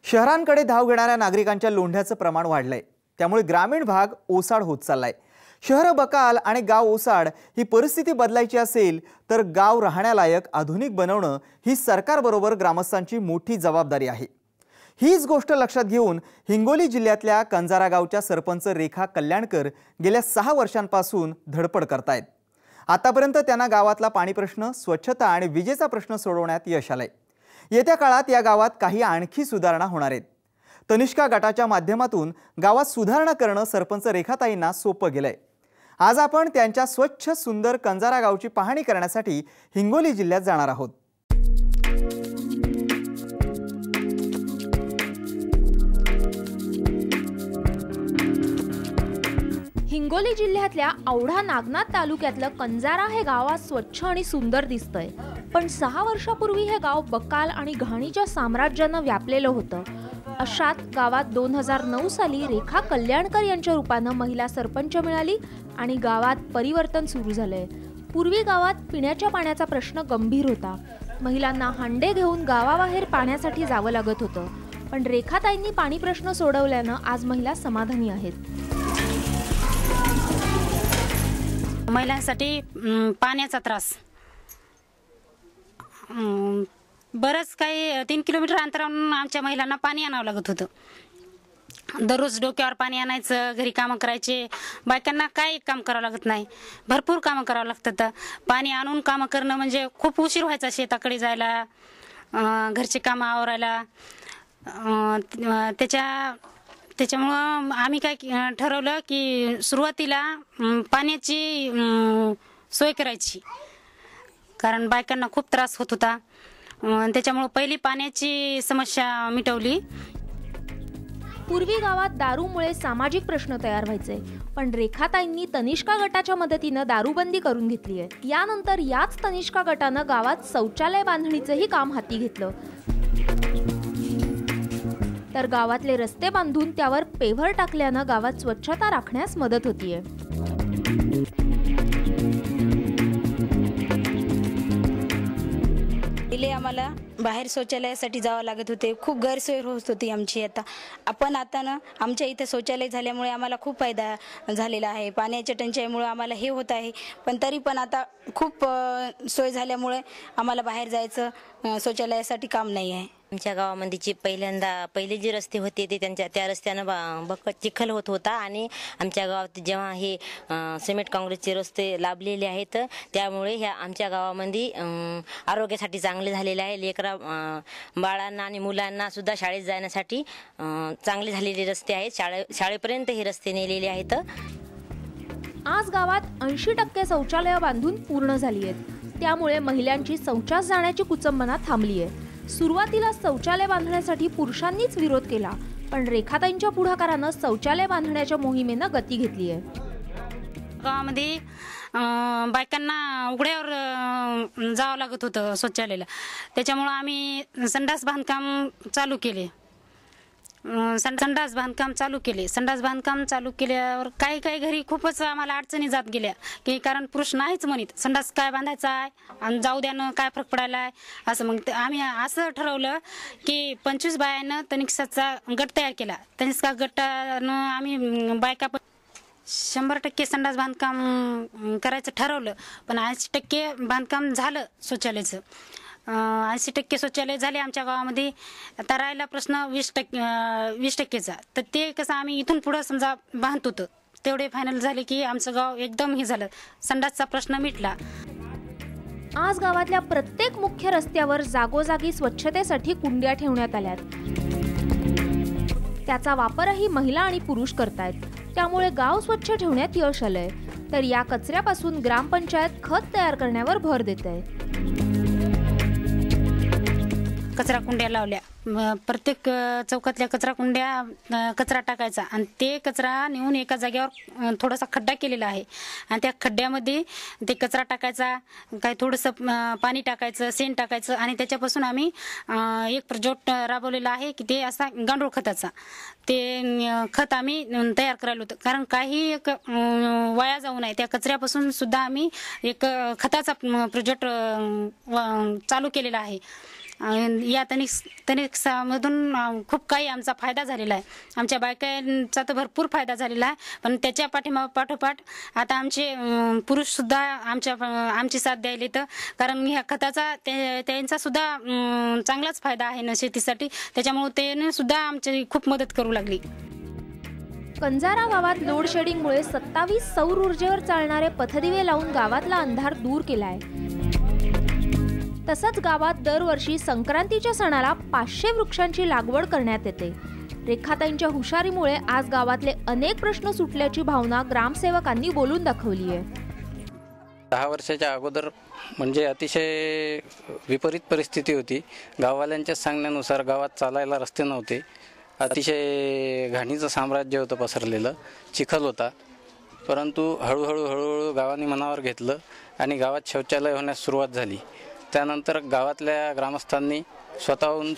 शहरांकडे धाव घेणाऱ्या नागरिकांच्या लोंढ्याचं प्रमाण वाढलंय। त्यामुळे ग्रामीण भाग ओसाड होत चाललाय। शहर बकाल आणि गाव ओसाड ही परिस्थिती बदलायची असेल तर गाव राहण्यालायक आधुनिक बनवणं ही सरकारबरोबर ग्रामस्थांची मोठी जबाबदारी आहे। हीच गोष्ट लक्षात घेऊन हिंगोली जिल्ह्यातल्या कंजारा गावच्या सरपंच रेखा कल्याणकर गेल्या 6 वर्षांपासून धडपड करतायत। आतापर्यंत त्यांना गावातला पाणी प्रश्न, स्वच्छता आणि विजेचा प्रश्न सोडवण्यात यश आलंय। येत्या काळात या गावात काही आणखी सुधारणा होणार आहेत। तनिष्का गटाच्या माध्यमातून गावात सुधारणा करणं सरपंच रेखाताईंना सोपं गेलंय। आज आपण त्यांच्या स्वच्छ सुंदर कंजारा गावची पाहणी करण्यासाठी हिंगोली जिल्ह्यात जाणार आहोत। हिंगोली जिल्ह्यातल्या औढा नागनाथ तालुक्यातलं कंजारा हे गाव आज स्वच्छ आणि सुंदर दिसतंय। पण 6 वर्षापूर्वी हे गाव बकाल आणि घाणीच्या साम्राज्यानं व्यापलेलं होतं। अशात गावात 2009 साली रेखा कल्याणकर यांच्या रूपानं महिला सरपंच मिळाली आणि गावात परिवर्तन सुरू झालंय। पूर्वी गावात पिण्याच्या पाण्याचा प्रश्न गंभीर होता। महिलांना हांडे घेऊन गावाबाहेर पाण्यासाठी जावं लागत होतं। पण रेखाताईंनी पाणी प्रश्न सोडवल्यानं आज महिला समाधानी आहेत। महिलांसाठी पाण्याचा त्रास बरंच काही 3 किलोमीटर अंतरावरून आमच्या महिलांना पाणी आणावं लागत होतं। दररोज डोक्यावर पाणी आणायचं, घरी कामं करायचे। बायकांना काय काम करावं लागत नाही, भरपूर कामं करावं लागतात। पाणी आणून कामं करणं म्हणजे खूप उशीर व्हायचा शेताकडे जायला, घरचे कामं आवरायला। त्याच्यामुळं आम्ही काय ठरवलं की सुरुवातीला पाण्याची सोय करायची, कारण बायकांना खूप त्रास होत होता। त्याच्यामुळे पहिली पाण्याची समस्या मिटवली। पूर्वी गावात दारूमुळे सामाजिक प्रश्न तयार व्हायचे, पण रेखाताईंनी तनिष्का गटाच्या मदतीनं दारूबंदी करून घेतली आहे। यानंतर याच तनिष्का गटानं गावात शौचालय बांधणीचंही काम हाती घेतलं। तर गावातले रस्ते बांधून त्यावर पेव्हर टाकल्यानं गावात स्वच्छता राखण्यास मदत होतीये। पहिले आम्हाला बाहेर शौचालयासाठी जावं लागत होते, खूप गैरसोय होत होती आमची। आता ना आमच्या इथे शौचालय झाल्यामुळे आम्हाला खूप फायदा झालेला आहे। पाण्याच्या टंचाईमुळे आम्हाला हे होत आहे, पण तरी पण आता खूप सोय झाल्यामुळे आम्हाला बाहेर जायचं शौचालयासाठी काम नाही आहे। आमच्या गावामध्ये पहिले जे रस्ते होते ते त्या रस्त्यानं चिखल होत होता आणि आमच्या गावात जेव्हा हे सिमेंट काँक्रीटचे रस्ते लाभलेले आहेत त्यामुळे ह्या आमच्या गावामध्ये आरोग्यासाठी चांगले झालेले आहे। लेकरा बाळांना आणि मुलांना सुद्धा शाळेत जाण्यासाठी चांगले झालेले रस्ते आहेत। शाळेपर्यंत हे रस्ते नेलेले आहेत। आज गावात 80% शौचालय बांधून पूर्ण झाली आहेत। त्यामुळे महिलांची शौचास जाण्याची कुचंबना थांबली आहे। सुरुवातीला शौचालय बांधण्यासाठी पुरुषांनीच विरोध केला, पण रेखाताईंच्या पुढाकारानं शौचालय बांधण्याच्या मोहिमेनं गती घेतली आहे। गावामध्ये बायकांना उघड्यावर जावं लागत होतं शौचालयाला, त्याच्यामुळे आम्ही संडास बांधकाम चालू केले। संडास बांधकाम चालू केल्यावर काही घरी खूपच आम्हाला अडचणी जात गेल्या की कारण पुरुष नाहीच म्हणत संडास काय बांधायचा आहे आणि जाऊ द्यानं काय फरक पडायला आहे असं। मग आम्ही असं ठरवलं की 25 बायानं तनिष्काचा गट तयार केला। तनिष्का गटानं आम्ही बायका 100% संडास बांधकाम करायचं ठरवलं, पण 80% बांधकाम झालं शौचालयाचं। 80% शौचालय झाले आमच्या गावामध्ये। आता राहिला प्रश्न 20%चा, तर ते कसं आम्ही इथून पुढे समजा बांधत होतो तेवढे फायनल झाले की आमचं गाव एकदम हे झालं, संडासचा प्रश्न मिटला। आज गावातल्या प्रत्येक मुख्य रस्त्यावर जागोजागी स्वच्छतेसाठी कुंड्या ठेवण्यात आल्यात। त्याचा वापरही महिला आणि पुरुष करतायत, त्यामुळे गाव स्वच्छ ठेवण्यात यश आलंय। तर या कचऱ्यापासून ग्रामपंचायत खत तयार करण्यावर भर देते। कचरा कुंड्या लावल्या, प्रत्येक चौकातल्या कचरा टाकायचा आणि ते कचरा नेऊन एका जागेवर थोडासा खड्डा केलेला आहे आणि त्या खड्ड्यामध्ये ते कचरा टाकायचा, काही थोडंसं पाणी टाकायचं, शेण टाकायचं आणि त्याच्यापासून आम्ही एक प्रोजेक्ट राबवलेला आहे की ते असा गांडूळ खताचा ते खत आम्ही तयार करायला होतं। कारण काही एक वाया जाऊ नये त्या कचऱ्यापासून सुद्धा आम्ही एक खताचा प्रोजेक्ट चालू केलेला आहे। या तनिकमधून खूप काही आमचा फायदा झालेला आहे. आमच्या बायकांचा तर भरपूर फायदा झालेला आहे. पण त्याच्या पाठोपाठ आता आमचे पुरुषसुद्धा आमची साथ द्यायला येतं, कारण ह्या खताचा त्यांचा सुद्धा चांगलाच फायदा आहे ना शेतीसाठी. त्याच्यामुळे त्याने सुद्धा आमची खूप मदत करू लागली. कंजारा गावात लोड शेडिंगमुळे 27 सौर ऊर्जेवर चालणारे पथदिवे लावून गावातला अंधार दूर केलाय. तसंच गावात दरवर्षी संक्रांतीच्या सणाला 500 वृक्षांची लागवड करण्यात येते. रेखाताईंच्या हुशारीमुळे आज गावातले अनेक प्रश्न सुटल्याची भावना ग्रामसेवकांनी बोलून दाखवली आहे. 10 वर्षाच्या अगोदर म्हणजे अतिशय विपरीत परिस्थिती होती. गाववाल्यांच्या सांगण्यानुसार गावात चालायला रस्ते नव्हते. अतिशय घाणीचं साम्राज्य होतं पसरलेलं, चिखल होता. परंतु हळूहळू गावाने मनावर घेतलं आणि गावात शौचालय होण्यास सुरुवात झाली. त्यानंतर गावातल्या ग्रामस्थांनी स्वतःहून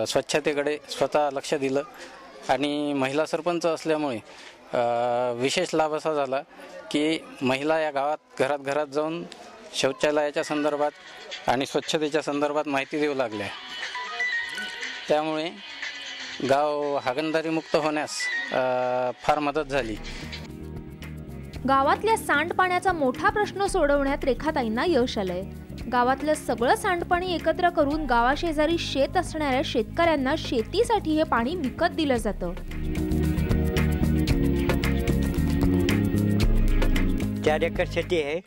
स्वच्छतेकडे स्वतः लक्ष दिलं आणि महिला सरपंच असल्यामुळे विशेष लाभ असा झाला की महिला या गावात घरात जाऊन शौचालयाच्या संदर्भात आणि स्वच्छतेच्या संदर्भात माहिती देऊ लागल्या. त्यामुळे गाव हागणदारी मुक्त होण्यास फार मदत झाली. गावातल्या सांडपाण्याचा मोठा प्रश्न सोडवण्यात रेखाताईंना यश आलंय. गावातलं सगळं सांडपाणी एकत्र करून गावाशेजारी शेत असणाऱ्या शेतकऱ्यांना शेतीसाठी हे पाणी विकत दिलं जातं. 4 एकर शेती आहे,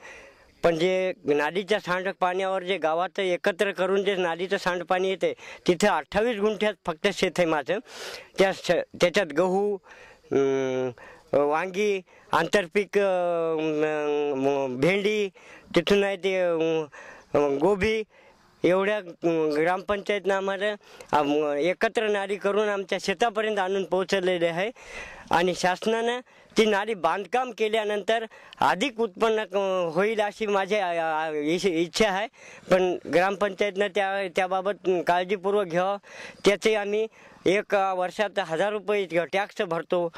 पण जे नालीच्या सांडक पाण्यावर जे गावात एकत्र करून जे नालीचं सांडपाणी येते तिथे 28 गुंठ्यात फक्त शेत आहे माझं. त्याच्यात गहू, वांगी, आंतरपीक, भेंडी, तिथून आहे ते गोबी, एवढ्या ग्रामपंचायतनं आम्हाला एकत्र नाली करून आमच्या शेतापर्यंत आणून पोहोचवलेले आहे. आणि शासनानं ती नाली बांधकाम केल्यानंतर अधिक उत्पन्न होईल अशी माझी इच्छा आहे. पण ग्रामपंचायतनं त्याबाबत काळजीपूर्वक घ्यावं. त्याचे आम्ही 1 वर्षात 1000 रुपये टॅक्स भरतो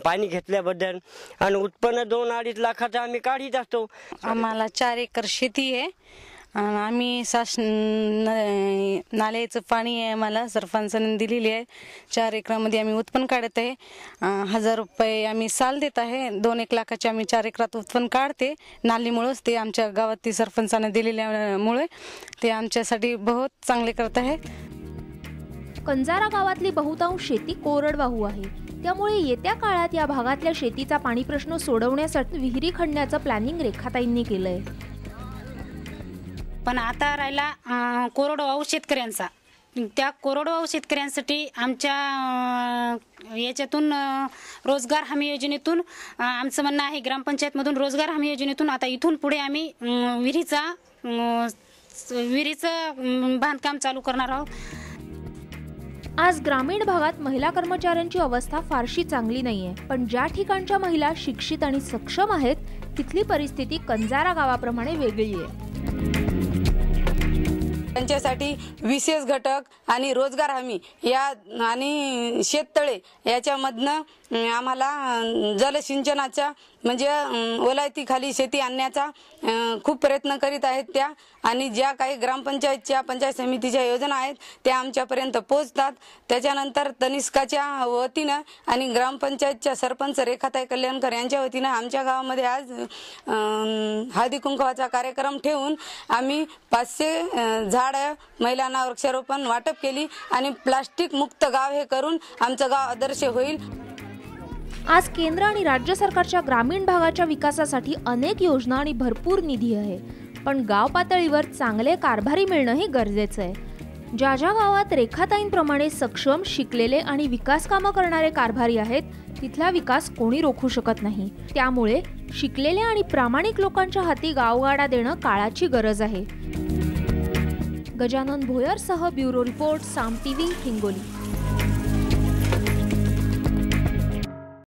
पाणी घेतल्याबद्दल, आणि उत्पन्न 2-2.5 लाखाचं आम्ही काढीत असतो. आम्हाला 4 एकर शेती आहे. आम्ही नाल्याचं पाणी आहे आम्हाला सरपंचाने दिलेली आहे. 4 एकरामध्ये आम्ही उत्पन्न काढत आहे. 1000 रुपये आम्ही साल देत आहे. 2-1 लाखाचे आम्ही 4 एकरात उत्पन्न काढते. नालीमुळेच ते आमच्या गावात ती सरपंचाने दिलेल्यामुळे ते आमच्यासाठी बहुत चांगले करत आहे. कंजारा गावातली बहुतांश शेती कोरडवाहू आहे. त्यामुळे येत्या काळात या भागातल्या शेतीचा पाणी प्रश्न सोडवण्यासाठी विहिरी खणण्याचं प्लॅनिंग रेखाताईंनी केलंय. पण आता राहिला कोरडवाहू शेतकऱ्यांचा. त्या कोरडवाहू शेतकऱ्यांसाठी आमच्या याच्यातून रोजगार हमी योजनेतून आमचं म्हणणं आहे, ग्रामपंचायतमधून रोजगार हमी योजनेतून आता इथून पुढे आम्ही विहिरीचं बांधकाम चालू करणार आहोत. आज ग्रामीण भागात महिला कर्मचाऱ्यांची अवस्था फारशी चांगली नाहीये, पण ज्या ठिकाणच्या महिला शिक्षित आणि सक्षम आहेत तिथली परिस्थिती कंजारा गावाप्रमाणे वेगळी आहे. त्यांच्यासाठी विशेष घटक आणि रोजगार हमी या आणि शेततळे याच्यामधनं आम्हाला जलसिंचनाचा म्हणजे ओलायतीखाली शेती आणण्याचा खूप प्रयत्न करीत आहेत त्या. आणि ज्या काही ग्रामपंचायतच्या पंचायत समितीच्या योजना आहेत त्या आमच्यापर्यंत पोहोचतात. त्याच्यानंतर तनिष्काच्या वतीनं आणि ग्रामपंचायतच्या सरपंच रेखाताई कल्याणकर यांच्या वतीनं आमच्या गावामध्ये आज हळदी कुंकवाचा कार्यक्रम ठेवून आम्ही 500 झाडं महिलांना वृक्षारोपण वाटप केली आणि प्लास्टिक मुक्त गाव हे करून आमचं गाव आदर्श होईल. आज केंद्र आणि राज्य सरकारच्या ग्रामीण भागाच्या विकासासाठी अनेक योजना आणि भरपूर निधी आहे, पण गाव पातळीवर चांगले कारभारी मिळणंही गरजेचं आहे. ज्या गावात रेखाताईंप्रमाणे सक्षम, शिकलेले आणि विकास कामं करणारे कारभारी आहेत तिथला विकास कोणी रोखू शकत नाही. त्यामुळे शिकलेल्या आणि प्रामाणिक लोकांच्या हाती गावगाडा देणं काळाची गरज आहे. गजानन भोयरसह ब्युरो रिपोर्ट, साम टीव्ही, हिंगोली.